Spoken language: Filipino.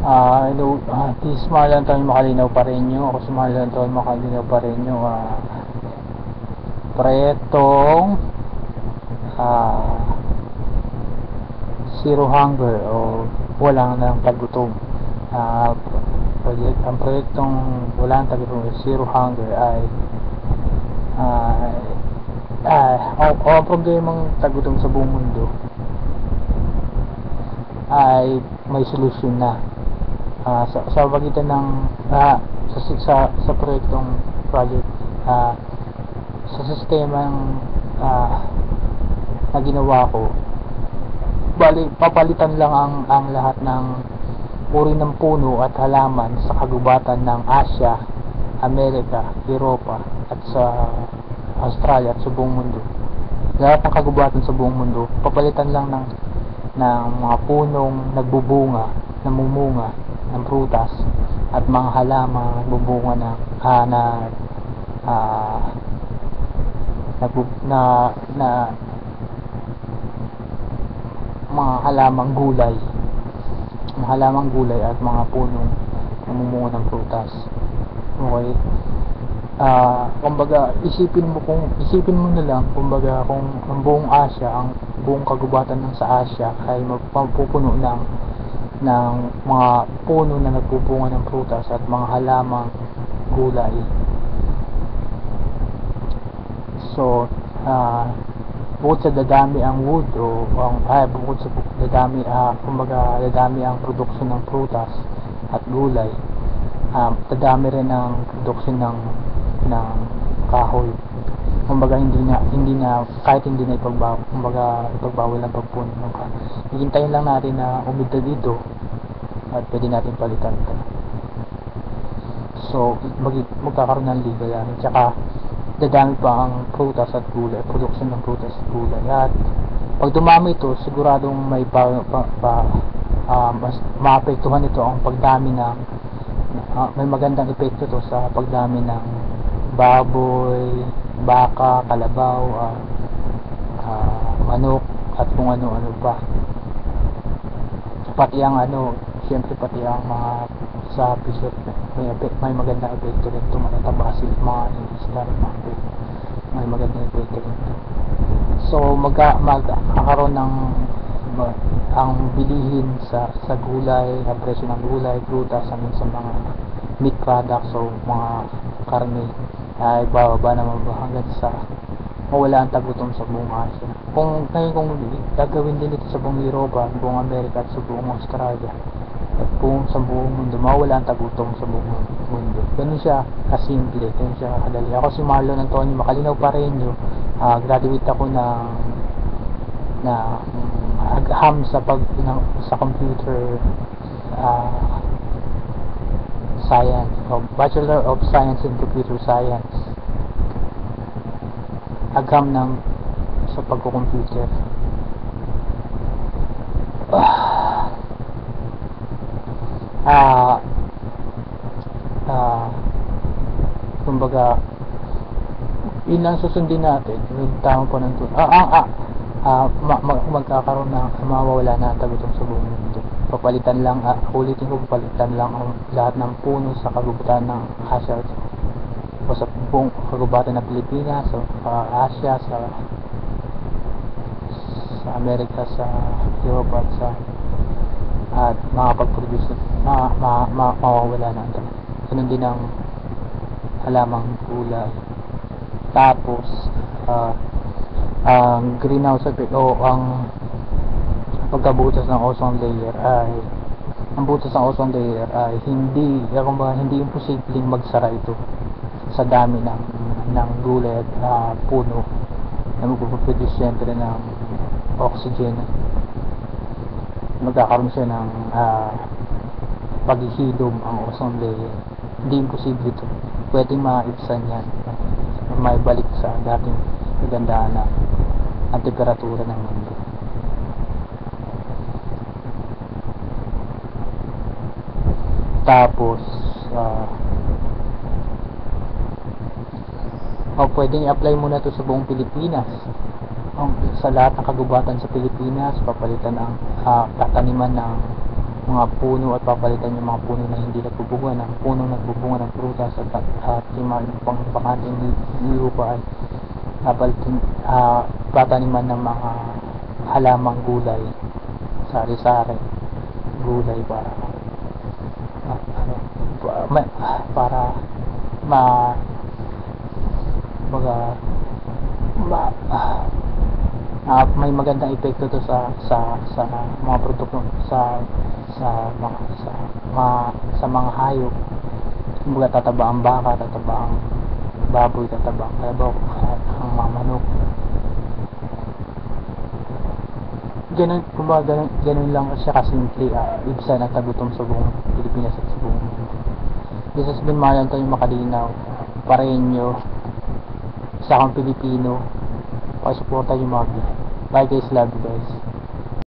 Hello, this is Marlon Antonio Makalinaw pa rin nyo. Ako si Marlon Antonio Makalinaw pa rin nyo. Proyektong Zero Hunger o Walang ng Tagutom. Ang proyektong Walang Tagutom o Zero Hunger ay ang problemang tagutom sa buong mundo ay may solusyon na. Sa pagitan ng sa proyektong project, sa sistemang na ginawa ko, papalitan lang ang lahat ng uri ng puno at halaman sa kagubatan ng Asia, Amerika, Europa at sa Australia at sa buong mundo. Lahat ng kagubatan sa buong mundo, papalitan lang ng mga punong nagbubunga, namumunga ng prutas at mga halamang nagbubunga mga halamang gulay at mga punong namumunga ng prutas. Okay. Kumbaga isipin mo na lang, kumbaga kung ang buong Asia, ang buong kagubatan ng sa Asia ay mapupuno ng mga puno na nagbubunga ng prutas at mga halamang gulay. So, bukod sa dadami ang wood bukod sa dadami ang produksyon ng prutas at gulay, dadami rin ang produksyon ng kahoy. Kumbaga hindi na kahit hindi na ipagbawal ang pagpuno ng kahoy. Hihintayin lang natin na umidad ito at pwede natin palitan ito. So magkakaroon ng ligayan, tsaka dadami pa ang prutas at gulay, produksyon ng prutas at gulay. At pag dumami ito, siguradong may mas maapektuhan ito ang pagdami may magandang epekto ito sa pagdami ng baboy, baka, kalabaw, manok at kung ano-ano pa. Pati ang siyempre pati ang mga sa piso, may magandang epekto rin ito. Matatabasin mga isda, may magandang epekto rin ito. So magkakaroon ng ang bilihin sa gulay, ang presyo ng gulay, prutas, sa mga meat products o mga karne ay bababa naman hanggang sa mawala ang tagutom sa buong Asia. Kung gagawin din ito sa buong Europa, buong Amerika at sa buong Australia at sa buong mundo, mawala ang tagutom sa buong mundo. Ganun siya kasimple, ganun siya kadali. Ako si Marlon Antonio Makalinaw pa rin nyo. Graduate ako na agham sa computer science, Bachelor of Science in Computer Science. Agham sa pagko-computer. Kumbaga yun lang susundin natin, yung tamang panuntunan. Magkakaroon mawawala na ang tagutom sa buong mundo. Papalitan lang, ulitin ko, papalitan lang ang lahat ng puno sa kagubatan ng Asia o sa buong kagubatan ng Pilipinas, sa Asia, sa Amerika, sa Europe at makapag-produce mawawala na ang tagutom. Ganun din ang halamang gulay. Tapos ang greenhouse effect o ang pagkabutas ng ozone layer ay hindi imposibleng magsara ito sa dami ng gulay at puno na magpuproduce siyempre ng oxygen. Magkakaroon siya ng paghihilom ang ozone layer. Hindi imposible ito, pwedeng maibsan yan, may balik sa dating magandaan na ang temperatura ng mundo. Tapos pwedeng i-apply mo na ito sa buong Pilipinas, sa lahat ng kagubatan sa Pilipinas. Papalitan ang tataniman ng mga puno at papalitan yung mga puno na hindi nagbubunga ng punong nagbubunga ng prutas at yung mga ibang bakanteng lupa ay papalitan, pataniman ng mga halamang gulay, sari-sari gulay para para ma baga may magandang epekto to sa mga produkto sa mga hayop. Kumbaga tataba ang baka, tataba ang baboy, tataba ang kalabaw at ang mga manok. Ganun lang siya kasimple. Ibsa ng tagutom sa buong Pilipinas at sa buong mundo. This has been Marian Antonio Macalinaw, Pareño, isa akong Pilipino. Pakisuporta yung mga vlog. Bye guys, love you guys.